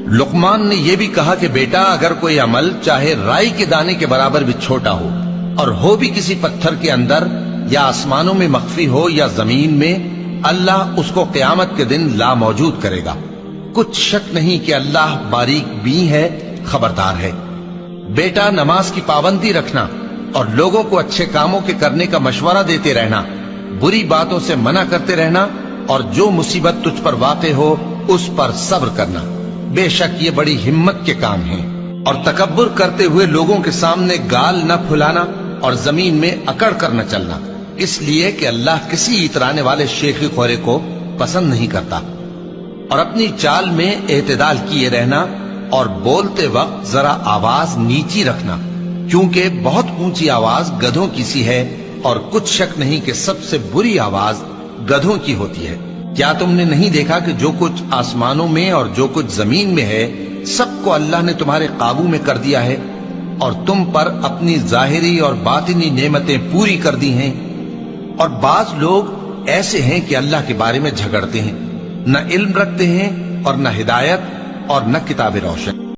लुकमान ने यह भी कहा कि बेटा, अगर कोई अमल चाहे राई के दाने के बराबर भी छोटा हो और हो भी किसी पत्थर के अंदर या आसमानों में मख्फी हो या जमीन में, अल्लाह उसको क़यामत के दिन ला मौजूद करेगा। कुछ शक नहीं कि अल्लाह बारीक बीन है, खबरदार है। बेटा, नमाज की पाबंदी रखना और लोगों को अच्छे कामों के करने का मशवरा देते रहना, बुरी बातों से मना करते रहना, और जो मुसीबत तुझ पर वाक़े हो उस पर सब्र करना। बेशक ये बड़ी हिम्मत के काम हैं। और तकब्बुर करते हुए लोगों के सामने गाल न फुलाना और जमीन में अकड़ कर न चलना, इसलिए कि अल्लाह किसी इतराने वाले शेखी खोरे को पसंद नहीं करता। और अपनी चाल में एतदाल किए रहना और बोलते वक्त जरा आवाज नीची रखना, क्योंकि बहुत ऊंची आवाज गधों की सी है, और कुछ शक नहीं कि सबसे बुरी आवाज गधों की होती है। क्या तुमने नहीं देखा कि जो कुछ आसमानों में और जो कुछ जमीन में है, सबको अल्लाह ने तुम्हारे काबू में कर दिया है, और तुम पर अपनी जाहिरी और बातिनी नेमतें पूरी कर दी हैं। और बाज लोग ऐसे हैं कि अल्लाह के बारे में झगड़ते हैं, न इल्म रखते हैं और न हिदायत और न किताब रोशन।